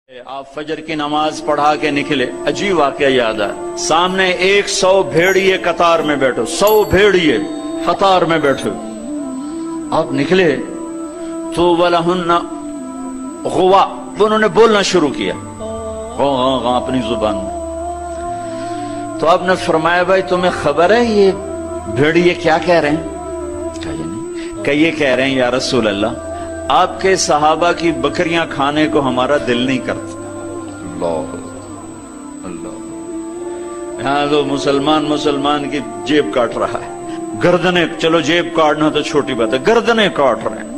آپ فجر کی نماز پڑھا کے نکلے، عجیب واقعہ یاد ہے، سامنے 100 بھیڑیے قطار میں بیٹھو، 100 بھیڑیے قطار میں بیٹھو، آپ نکلے تو وَلَهُنَّ غُوَا، انہوں نے بولنا شروع کیا اپنی زبان میں، تو آپ نے فرمایا بھائی تمہیں خبر ہے یہ بھیڑیے کیا کہہ رہے ہیں؟ کہ یہ کہہ رہے ہیں یا رسول اللہ آپ کے صحابہ کی بکریاں کھانے کو ہمارا دل نہیں کرتا۔ اللہ اللہ، یہاں تو مسلمان کی جیب کاٹ رہا ہے، گردنیں، چلو جیب کاٹنا تو چھوٹی بات ہے، گردنیں کاٹ رہے ہیں،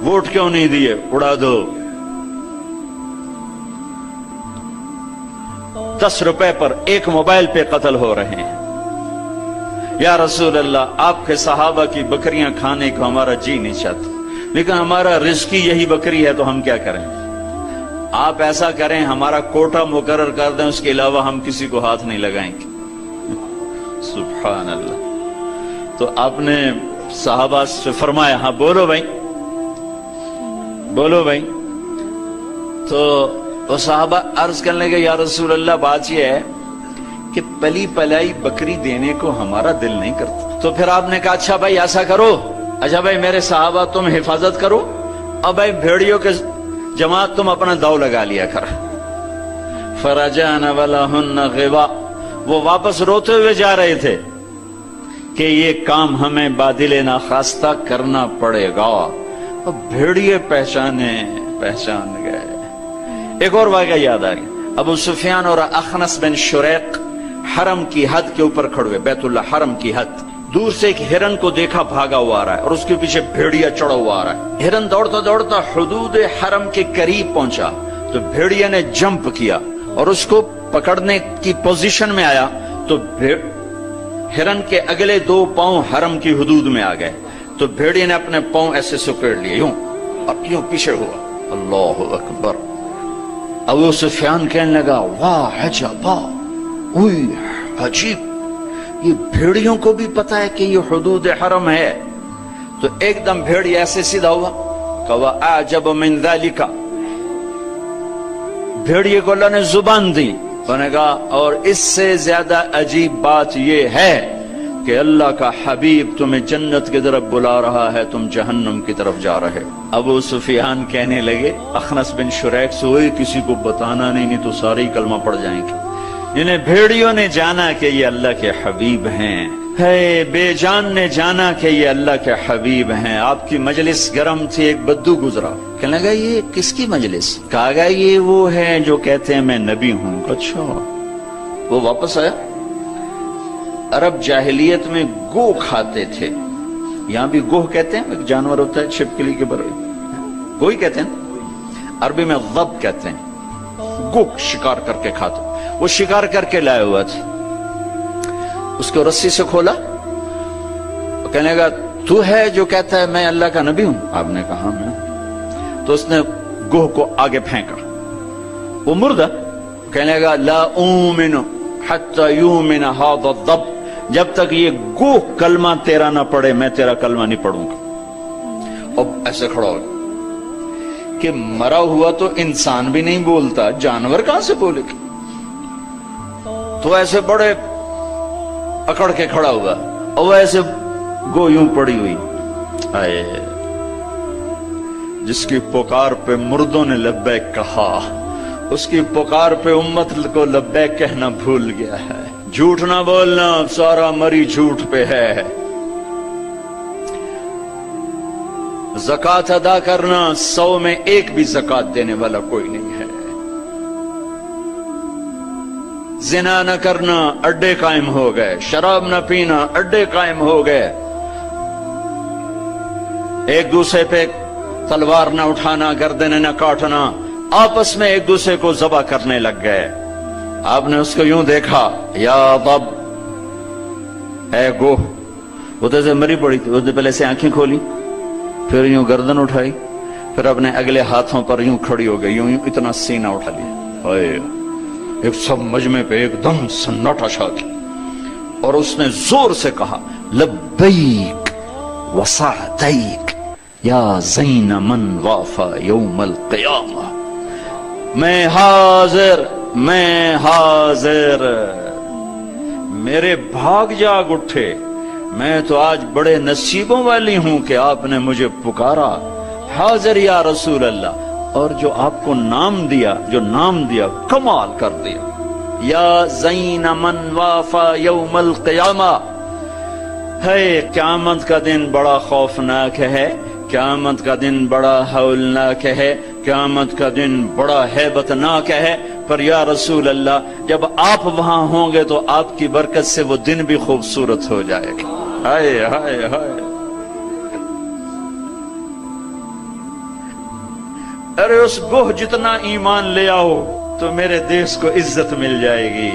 ووٹ کیوں نہیں دیے، اڑا دو، 10 روپے پر ایک موبائل پہ قتل ہو رہے ہیں۔ یا رسول اللہ آپ کے صحابہ کی بکریاں کھانے کو ہمارا جی نہیں چاہتا، لیکن ہمارا رزق ہی یہی ہے تو ہم کیا کریں؟ آپ ایسا کریں ہمارا کوٹا مقرر کر دیں، اس کے علاوہ ہم کسی کو ہاتھ نہیں لگائیں گے۔ سبحان اللہ۔ تو آپ نے صحابہ سے فرمایا ہاں بولو بھائی بولو بھائی، تو وہ صحابہ عرض کرنے لگے یا رسول اللہ بات یہ ہے کہ پلی پلائی بکری دینے کو ہمارا دل نہیں کرتا۔ تو پھر آپ نے کہا اچھا بھائی ایسا کرو، اچھا بھائی میرے صحابہ تم حفاظت کرو، اب بھائی بھیڑیوں کے جماعت تم اپنا داؤ لگا لیا کر۔ فرجعن ولہن غوا، وہ واپس روتے ہوئے جا رہے تھے کہ یہ کام ہمیں بادل ناخواستہ کرنا پڑے گا۔ اب بھیڑیے پہچان گئے۔ ایک اور واقعہ یاد آ گیا، ابو سفیان اور اخنس بن شریق حرم کی حد کے اوپر کھڑے ہوئے، بیت اللہ حرم کی حد، دور سے ایک ہرن کو دیکھا بھاگا ہوا آ رہا ہے اور اس کے پیچھے بھیڑیا چڑھا ہوا آ رہا ہے۔ ہرن دوڑتا دوڑتا حدود حرم کے قریب پہنچا تو بھیڑیا نے جمپ کیا اور اس کو پکڑنے کی پوزیشن میں آیا تو ہرن کے اگلے 2 پاؤں حرم کی حدود میں آ گئے، تو بھیڑیا نے اپنے پاؤں ایسے سکیڑ لیے، یوں اور یوں پیچھے ہوا۔ اللہ اکبر۔ ابو سفیان کہنے لگا واہ عجبا، اوئی عجیب، یہ بھیڑیوں کو بھی پتا ہے کہ یہ حدود حرم ہے۔ تو ایک دم بھیڑی ایسے سیدھا ہوا کہ وَأَعْجَبَ مِنْ ذَلِكَ، بھیڑیے کو اللہ نے زبان دی، انہوں نے کہا اور اس سے زیادہ عجیب بات یہ ہے کہ اللہ کا حبیب تمہیں جنت کی طرف بلا رہا ہے، تم جہنم کی طرف جا رہے۔ ابو سفیان کہنے لگے اخنس بن شریق سے ہوئے کسی کو بتانا نہیں تو سارے کلمہ پڑ جائیں گے۔ جنہیں بھیڑیوں نے جانا کہ یہ اللہ کے حبیب ہیں، ہے بے جان نے جانا کہ یہ اللہ کے حبیب ہیں۔ آپ کی مجلس گرم تھی، ایک بدو گزرا، کہنے لگا یہ کس کی مجلس؟ کہا گیا یہ وہ ہے جو کہتے ہیں میں نبی ہوں۔ اچھا، وہ واپس آیا۔ عرب جاہلیت میں گو کھاتے تھے، یہاں بھی گوہ کہتے ہیں، ایک جانور ہوتا ہے چھپکلی کے برے، گوہی کہتے ہیں، عربی میں ضب کہتے ہیں، گو شکار کر کے کھاتے۔ وہ شکار کر کے لائے ہوا تھا، اس کو رسی سے کھولا، کہنے لگا تو ہے جو کہتا ہے میں اللہ کا نبی ہوں؟ آپ نے کہا میں۔ تو اس نے گوہ کو آگے پھینکا، وہ مردہ، کہنے لگا لا اومن حتی یومن ھذا الضب، جب تک یہ گوہ کلمہ تیرا نہ پڑھے میں تیرا کلمہ نہیں پڑھوں گا۔ اب ایسے کھڑا ہو کہ مرا ہوا تو انسان بھی نہیں بولتا، جانور کہاں سے بولے گا؟ تو ایسے بڑے اکڑ کے کھڑا ہوا اور ایسے گو یوں پڑی ہوئی، آئے جس کی پکار پہ مردوں نے لبیک کہا، اس کی پکار پہ امت کو لبیک کہنا بھول گیا ہے۔ جھوٹ نہ بولنا، سارا مری جھوٹ پہ ہے۔ زکوٰۃ ادا کرنا، 100 میں 1 بھی زکوٰۃ دینے والا کوئی نہیں ہے۔ زنا نہ کرنا، اڈے قائم ہو گئے۔ شراب نہ پینا، اڈے قائم ہو گئے۔ ایک دوسرے پہ تلوار نہ اٹھانا، گردنیں نہ کاٹنا، آپس میں ایک دوسرے کو ذبح کرنے لگ گئے۔ آپ نے اس کو یوں دیکھا، یا ضب، اے گوہ، وہ تو ایسے مری پڑی تھی، اس نے پہلے سے آنکھیں کھولی، پھر یوں گردن اٹھائی، پھر اپنے اگلے ہاتھوں پر یوں کھڑی ہو گئی، یوں اتنا سینہ اٹھا لیا، ہائے، ایک سب مجمع پہ ایک دم سناٹا چھا گیا، اور اس نے زور سے کہا لبیک وسعدیک یا زین من وافا یوم القیامہ، میں حاضر، میں حاضر، میرے بھاگ جاگ اٹھے، میں تو آج بڑے نصیبوں والی ہوں کہ آپ نے مجھے پکارا، حاضر یا رسول اللہ۔ اور جو آپ کو نام دیا، جو نام دیا کمال کر دیا، یا زین من وافا یوم القیامہ۔ ہے قیامت کا دن بڑا خوفناک ہے، قیامت کا دن بڑا ہولناک ہے، قیامت کا دن بڑا ہیبتناک ہے، پر یا رسول اللہ جب آپ وہاں ہوں گے تو آپ کی برکت سے وہ دن بھی خوبصورت ہو جائے گا۔ ہائے ہائے ہائے، ارے اس گوہ جتنا ایمان لے آؤ تو میرے دیش کو عزت مل جائے گی۔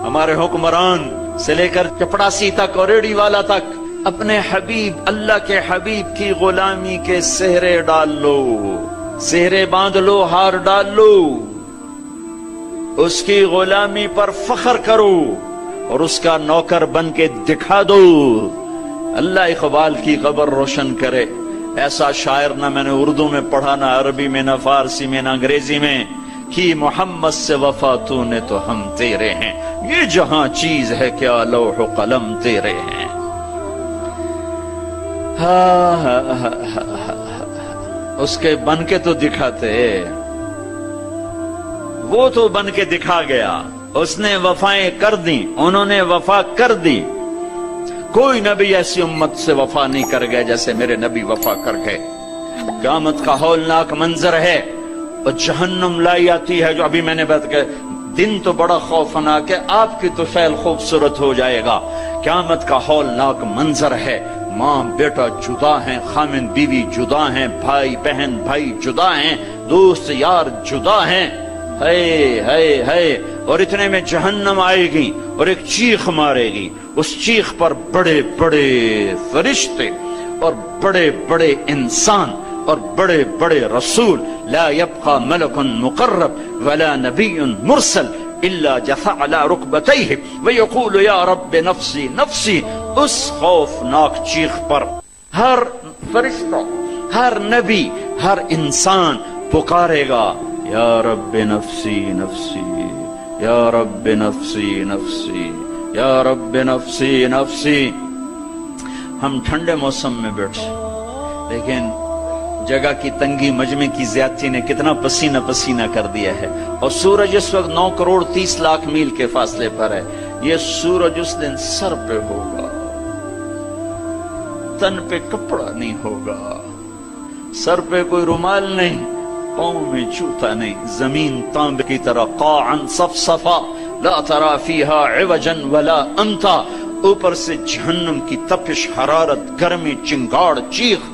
ہمارے حکمران سے لے کر چپڑاسی تک اور ریڑھی والا تک اپنے حبیب، اللہ کے حبیب کی غلامی کے سہرے ڈال لو، سہرے باندھ لو، ہار ڈال لو، اس کی غلامی پر فخر کرو اور اس کا نوکر بن کے دکھا دو۔ اللہ اقبال کی قبر روشن کرے، ایسا شاعر نہ میں نے اردو میں پڑھا، نہ عربی میں، نہ فارسی میں، نہ انگریزی میں، کہ محمد سے وفا تو نے تو ہم تیرے ہیں، یہ جہاں چیز ہے کیا لوح و قلم تیرے ہیں۔ اس کے بن کے تو دکھاتے، وہ تو بن کے دکھا گیا، اس نے وفائیں کر دی، انہوں نے وفا کر دی۔ کوئی نبی ایسی امت سے وفا نہیں کر گئے جیسے میرے نبی وفا کر گئے۔ قیامت کا ہولناک منظر ہے، اور جہنم لائی آتی ہے، جو ابھی میں نے بات کہا، دن تو بڑا خوفناک ہے، آپ کی تو فعل خوبصورت ہو جائے گا۔ قیامت کا ہولناک منظر ہے، ماں بیٹا جدا ہیں، خامن بیوی جدا ہیں، بھائی بہن بھائی جدا ہیں، دوست یار جدا ہیں، ہے اور اتنے میں جہنم آئے گی اور ایک چیخ مارے گی، اس چیخ پر بڑے بڑے فرشتے اور بڑے بڑے انسان اور بڑے بڑے رسول، لا يبقى ملک مقرب ولا نبی مرسل الا جثى على ركبتيه ويقول یا رب نفسی نفسی۔ اس خوفناک چیخ پر ہر فرشتہ، ہر نبی، ہر انسان پکارے گا، یا رب نفسی نفسی، یا رب نفسی نفسی، یا رب نفسی نفسی۔ ہم ٹھنڈے موسم میں بیٹھے، لیکن جگہ کی تنگی، مجمع کی زیادتی نے کتنا پسینہ پسینہ کر دیا ہے، اور سورج اس وقت 9 کروڑ 30 لاکھ میل کے فاصلے پر ہے۔ یہ سورج اس دن سر پہ ہوگا، تن پہ کپڑا نہیں ہوگا، سر پہ کوئی رومال نہیں، پاؤں میں جوتا نہیں، زمین تانبے کی طرح قاعا صفصفا لا ترى فيها عوجا ولا امتا۔ اوپر سے جہنم کی تپش، حرارت، گرمی، چنگاڑ، چیخ،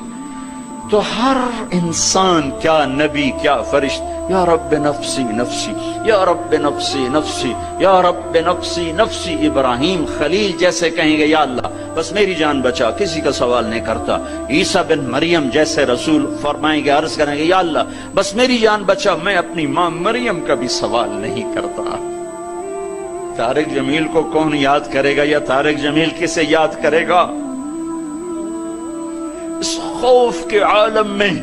تو ہر انسان، کیا نبی کیا فرشت، یا رب نفسی نفسی، یا رب نفسی نفسی، یا رب نفسی نفسی۔ ابراہیم خلیل جیسے کہیں گے یا اللہ بس میری جان بچا، کسی کا سوال نہیں کرتا۔ عیسیٰ بن مریم جیسے رسول فرمائیں گے، عرض کریں گے یا اللہ بس میری جان بچا، میں اپنی ماں مریم کا بھی سوال نہیں کرتا۔ طارق جمیل کو کون یاد کرے گا، یا طارق جمیل کسے یاد کرے گا؟ اس خوف کے عالم میں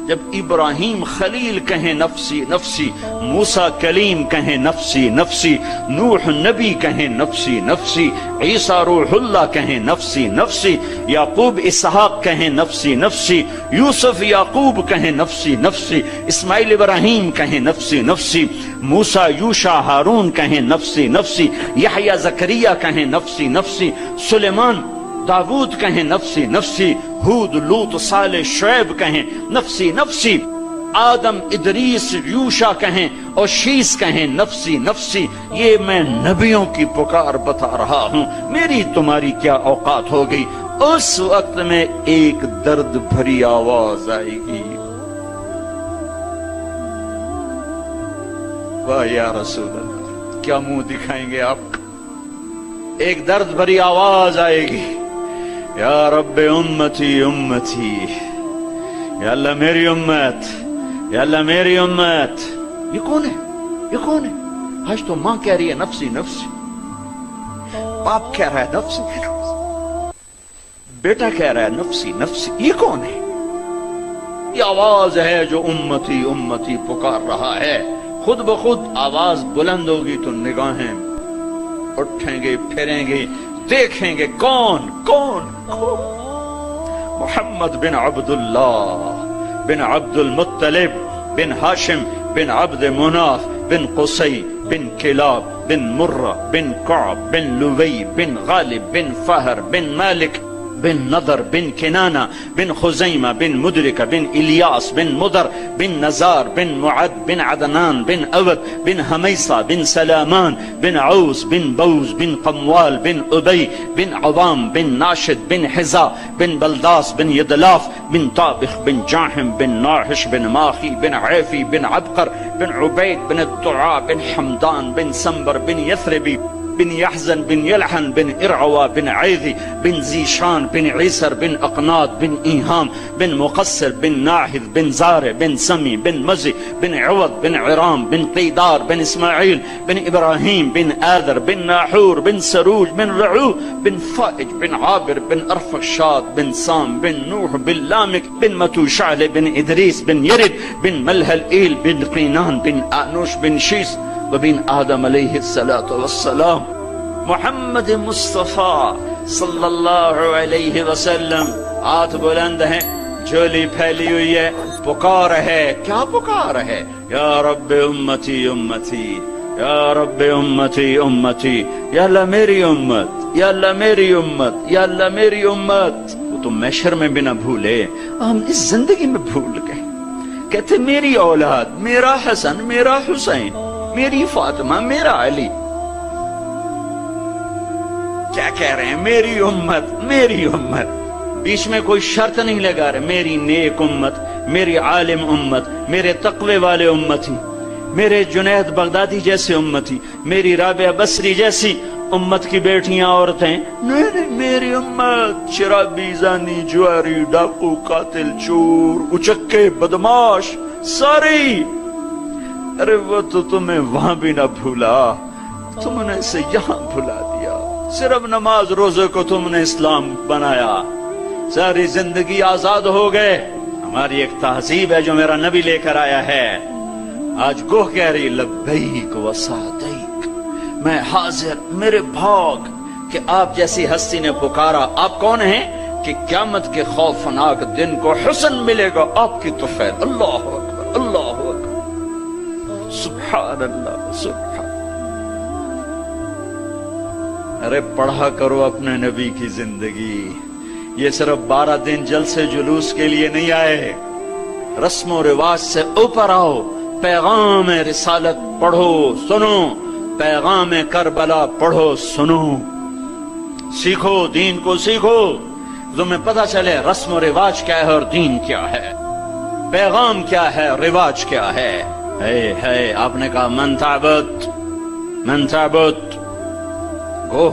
جب ابراہیم خلیل کہیں نفسی نفسی، موسیٰ کلیم کہیں نفسی نفسی، نوح نبی کہیں نفسی نفسی، عیسیٰ روح اللہ کہیں نفسی نفسی، یعقوب اسحاق کہیں نفسی نفسی، یوسف یعقوب کہیں نفسی نفسی، اسماعیل ابراہیم کہیں نفسی نفسی، موسیٰ یوشع ہارون کہیں نفسی نفسی، یحییٰ زکریا کہیں نفسی نفسی، سلیمان داود کہیں نفسی نفسی، ہود لوط صالح شعیب کہیں نفسی نفسی، آدم ادریس یوشع کہیں اور شیس کہیں نفسی نفسی۔ یہ میں نبیوں کی پکار بتا رہا ہوں، میری تمہاری کیا اوقات ہو گئی؟ اس وقت میں ایک درد بھری آواز آئے گی، واہ یا رسول اللہ، کیا منہ دکھائیں گے آپ؟ ایک درد بھری آواز آئے گی، یا رب امتی امتی، یا اللہ میری امت، یا اللہ میری امت۔ یہ کون ہے؟ یہ کون ہے؟ آج تو ماں کہہ رہی ہے نفسی نفسی، باپ کہہ رہا ہے نفسی نفسی، بیٹا کہہ رہا ہے نفسی نفسی، یہ کون ہے؟ یہ آواز ہے جو امتی امتی پکار رہا ہے۔ خود بخود آواز بلند ہوگی تو نگاہیں اٹھیں گے، پھریں گے، دیکھیں گے کون کون کون؟ محمد بن عبداللہ بن عبد المطلب بن ہاشم بن عبد مناف بن قصی بن کلاب بن مرہ بن کعب بن لوی بن غالب بن فہر بن مالک بن نضر بن کنانہ بن خزیمہ بن مدرکہ بن الیاس بن مدر بن نزار بن معد بن عدنان بن اود بن حمیصہ بن سلامان بن عوس بن بوز بن قموال بن ابی بن عوام بن ناشد بن حزا بن بلداس بن یدلاف بن طابخ بن جاحم بن ناحش بن ماخی بن عیفی بن عبقر بن عبید بن الدعاء بن حمدان بن سنبر بن یثربی بن يحزن بن يلحن بن إرعوى بن عيذي بن زيشان بن عيسر بن أقناط بن إيهام بن مقصر بن ناحذ بن زارع بن سمي بن مزي بن عوض بن عرام بن قيدار بن إسماعيل بن إبراهيم بن آذر بن ناحور بن سروج بن رعو بن فائج بن عابر بن أرفخشاد بن سام بن نوح بن لامك بن متوشعل بن إدريس بن يرد بن ملهلئيل بن قينان بن آنوش بن شيس وبن آدم علیہ الصلاة والسلام. محمد مصطفیٰ صلی اللہ علیہ وسلم ہاتھ بلند ہیں، جھولی پھیلی ہوئی ہے، پکار ہے. کیا پکار ہے؟ یا رب امتی امتی، یا رب امتی امتی، یا اللہ میری امت، یا اللہ میری امت، یا اللہ میری امت. وہ تو محشر میں بھی نہ بھولے، ہم اس زندگی میں بھول گئے. کہتے میری اولاد، میرا حسن، میرا حسین، میری فاطمہ، میرا علی. کیا کہہ رہے ہیں؟ میری امت، میری امت. بیچ میں کوئی شرط نہیں لگا رہے. میری نیک امت، میری عالم امت، میرے تقوی والے امتی، میرے جنید بغدادی جیسے امتی، میری رابعہ بصری جیسی امت کی بیٹیاں، عورتیں. نہیں نہیں، میری امت شرابی، زانی، جواری، ڈاکو، قاتل، چور، اچکے، بدماش، ساری. ارے وہ تو تمہیں وہاں بھی نہ بھولا، تم نے اسے یہاں بھلا دیا. صرف نماز روزے کو تم نے اسلام بنایا، ساری زندگی آزاد ہو گئے. ہماری ایک تہذیب ہے جو میرا نبی لے کر آیا ہے. آج گوہ کہہ رہی لبیک و سعدیک، میں حاضر، میرے بھاگ کہ آپ جیسی ہستی نے پکارا. آپ کون ہیں؟ کہ قیامت کے خوفناک دن کو حسن ملے گا آپ کی طفیل. اللہ اکبر، اللہ اکبر، سبحان اللہ، سبحان. ارے پڑھا کرو اپنے نبی کی زندگی. یہ صرف 12 دن جلسے جلوس کے لیے نہیں آئے. رسم و رواج سے اوپر آؤ، پیغام رسالت پڑھو سنو، پیغام کربلا پڑھو سنو، سیکھو، دین کو سیکھو، تمہیں پتہ چلے رسم و رواج کیا ہے اور دین کیا ہے، پیغام کیا ہے، رواج کیا ہے. ہے آپ نے کہا من تعبد، من تعبد. گوہ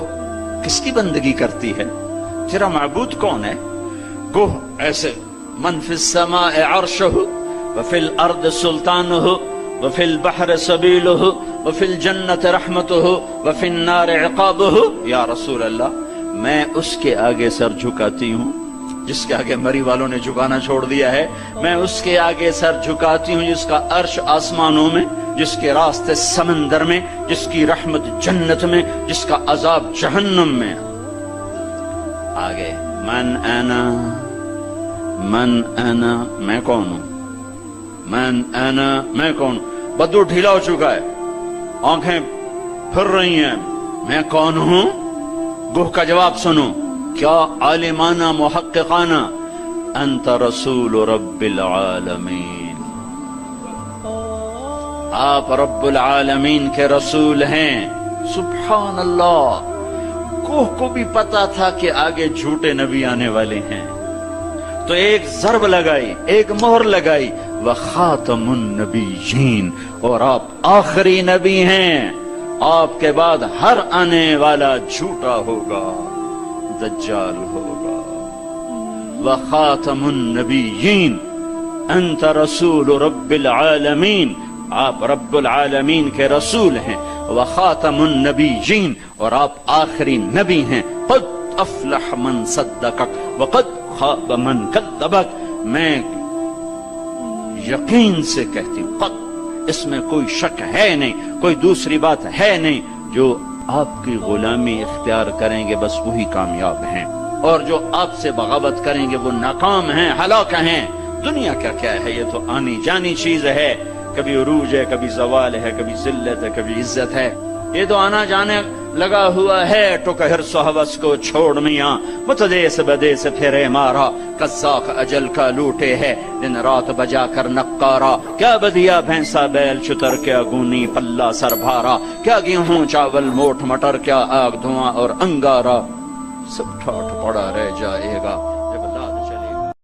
کس کی بندگی کرتی ہے؟ تیرا معبود کون ہے؟ گوہ ایسے من فی السماء عرشہ وفی الارض سلطانہ وفی البحر سبیلہ وفی الجنت رحمتہ وفی النار عقابہ. یا رسول اللہ، میں اس کے آگے سر جھکاتی ہوں جس کے آگے مری والوں نے جھکانا چھوڑ دیا ہے. میں اس کے آگے سر جھکاتی ہوں جس کا عرش آسمانوں میں، جس کے راستے سمندر میں، جس کی رحمت جنت میں، جس کا عذاب جہنم میں. آگے من انا، من انا، میں کون ہوں؟ من انا، میں کون ہوں؟ بدو ڈھیلا ہو چکا ہے، آنکھیں پھر رہی ہیں. میں کون ہوں؟ گوہ کا جواب سنو، کیا عالمانہ محققانہ. انت رسول رب العالمین، آپ رب العالمین کے رسول ہیں. سبحان اللہ. کوہ کو بھی پتا تھا کہ آگے جھوٹے نبی آنے والے ہیں، تو ایک ضرب لگائی، ایک مہر لگائی، وخاتم النبیین، اور آپ آخری نبی ہیں. آپ کے بعد ہر آنے والا جھوٹا ہوگا، دجال ہوگا. وخاتم النبیین، انت رسول رب العالمین، آپ رب العالمین کے رسول ہیں. وخاتم النبیین، اور آپ آخری نبی ہیں. قد افلح من صدقک وقد خاب من کذبک. میں یقین سے کہتی ہوں، قد اس میں کوئی شک ہے نہیں، کوئی دوسری بات ہے نہیں، جو آپ کی غلامی اختیار کریں گے بس وہی کامیاب ہیں، اور جو آپ سے بغاوت کریں گے وہ ناکام ہیں، ہلاک ہیں۔ دنیا کا کیا ہے، یہ تو آنی جانی چیز ہے، کبھی عروج ہے، کبھی زوال ہے، کبھی ذلت ہے، کبھی عزت ہے، یہ تو آنا جانے لگا ہوا ہے۔ ٹک حرص و ہوس کو چھوڑ میاں، متدیس بدیس پھرے مارا، قزاق اجل کا لوٹے ہے دن رات بجا کر نقارا۔ کیا بدیا بھینسا بیل چتر، کیا گونی پلہ سر بھارا، کیا گیہوں چاول موٹ مٹر، کیا آگ دھواں اور انگارا، سب ٹھاٹ پڑا رہ جائے گا۔